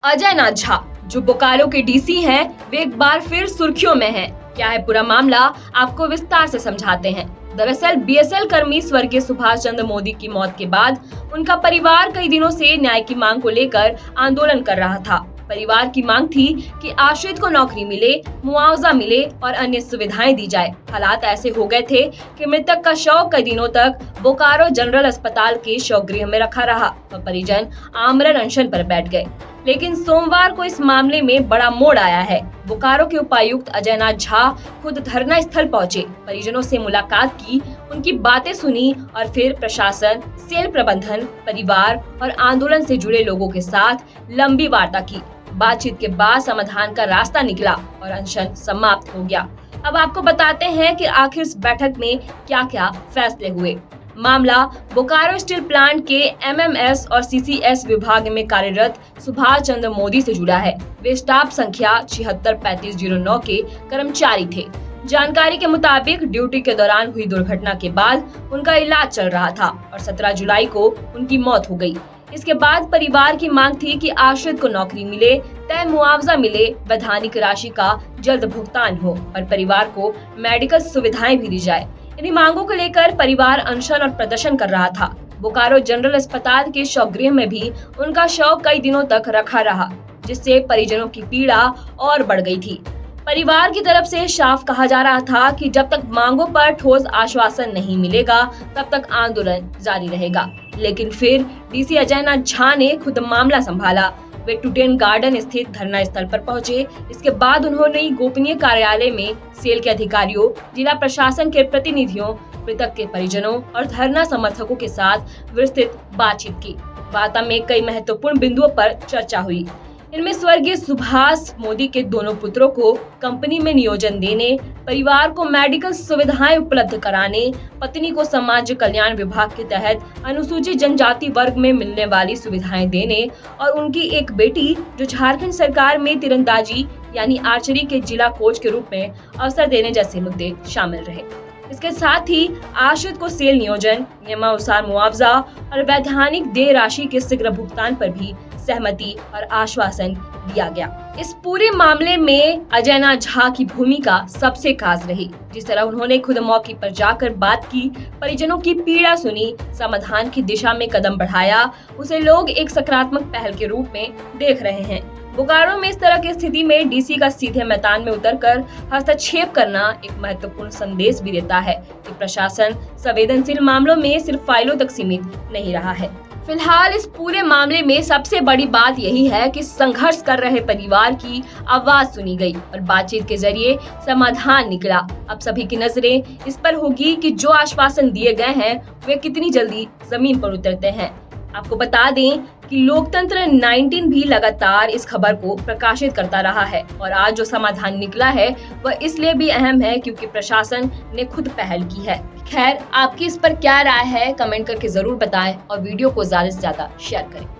अजय नाथ झा जो बोकारो के डीसी हैं, वे एक बार फिर सुर्खियों में हैं। क्या है पूरा मामला, आपको विस्तार से समझाते हैं। दरअसल बीएसएल कर्मी स्वर्गीय सुभाष चंद्र मोदी की मौत के बाद उनका परिवार कई दिनों से न्याय की मांग को लेकर आंदोलन कर रहा था। परिवार की मांग थी कि आश्रित को नौकरी मिले, मुआवजा मिले और अन्य सुविधाएं दी जाए। हालात ऐसे हो गए थे कि मृतक का शव कई दिनों तक बोकारो जनरल अस्पताल के शव गृह में रखा रहा और परिजन आमरण अनशन पर बैठ गए। लेकिन सोमवार को इस मामले में बड़ा मोड़ आया है। बोकारो के उपायुक्त अजय नाथ झा खुद धरना स्थल पहुंचे, परिजनों से मुलाकात की, उनकी बातें सुनी और फिर प्रशासन, सेल प्रबंधन, परिवार और आंदोलन से जुड़े लोगों के साथ लंबी वार्ता की। बातचीत के बाद समाधान का रास्ता निकला और अनशन समाप्त हो गया। अब आपको बताते हैं कि आखिर इस बैठक में क्या-क्या फैसले हुए। मामला बोकारो स्टील प्लांट के एमएमएस और सीसीएस विभाग में कार्यरत सुभाष चंद्र मोदी से जुड़ा है। वे स्टाफ संख्या 763509 के कर्मचारी थे। जानकारी के मुताबिक ड्यूटी के दौरान हुई दुर्घटना के बाद उनका इलाज चल रहा था और 17 जुलाई को उनकी मौत हो गई। इसके बाद परिवार की मांग थी कि आश्रित को नौकरी मिले, तय मुआवजा मिले, वैधानिक राशि का जल्द भुगतान हो और परिवार को मेडिकल सुविधाएं भी दी जाए। इन्हीं मांगों को लेकर परिवार अनशन और प्रदर्शन कर रहा था। बोकारो जनरल अस्पताल के शव गृह में भी उनका शव कई दिनों तक रखा रहा, जिससे परिजनों की पीड़ा और बढ़ गई थी। परिवार की तरफ से साफ कहा जा रहा था कि जब तक मांगों पर ठोस आश्वासन नहीं मिलेगा, तब तक आंदोलन जारी रहेगा। लेकिन फिर डीसी अजय नाथ झा ने खुद मामला संभाला। वे टुटेन गार्डन स्थित धरना स्थल पर पहुंचे। इसके बाद उन्होंने गोपनीय कार्यालय में सेल के अधिकारियों, जिला प्रशासन के प्रतिनिधियों, मृतक के परिजनों और धरना समर्थकों के साथ विस्तृत बातचीत की। वार्ता में कई महत्वपूर्ण बिंदुओं पर चर्चा हुई। इनमें स्वर्गीय सुभाष मोदी के दोनों पुत्रों को कंपनी में नियोजन देने, परिवार को मेडिकल सुविधाएं उपलब्ध कराने, पत्नी को समाज कल्याण विभाग के तहत अनुसूचित जनजाति वर्ग में मिलने वाली सुविधाएं देने और उनकी एक बेटी जो झारखंड सरकार में तीरंदाजी यानी आर्चरी के जिला कोच के रूप में अवसर देने जैसे मुद्दे शामिल रहे। इसके साथ ही आश्रित को सेल नियोजन, नियमानुसार मुआवजा और वैधानिक देय राशि के शीघ्र भुगतान पर भी सहमति और आश्वासन दिया गया। इस पूरे मामले में अजय नाथ झा की भूमिका सबसे खास रही। जिस तरह उन्होंने खुद मौके पर जाकर बात की, परिजनों की पीड़ा सुनी, समाधान की दिशा में कदम बढ़ाया, उसे लोग एक सकारात्मक पहल के रूप में देख रहे हैं। बोकारो में इस तरह की स्थिति में डीसी का सीधे मैदान में उतरकर हस्तक्षेप करना एक महत्वपूर्ण संदेश भी देता है कि प्रशासन संवेदनशील मामलों में सिर्फ फाइलों तक सीमित नहीं रहा है। फिलहाल इस पूरे मामले में सबसे बड़ी बात यही है कि संघर्ष कर रहे परिवार की आवाज सुनी गई और बातचीत के जरिए समाधान निकला। अब सभी की नजरें इस पर होगी कि जो आश्वासन दिए गए हैं वे कितनी जल्दी जमीन पर उतरते हैं। आपको बता दें कि लोकतंत्र 19 भी लगातार इस खबर को प्रकाशित करता रहा है और आज जो समाधान निकला है वह इसलिए भी अहम है क्योंकि प्रशासन ने खुद पहल की है। खैर, आपकी इस पर क्या राय है, कमेंट करके जरूर बताएं और वीडियो को ज्यादा से ज्यादा शेयर करें।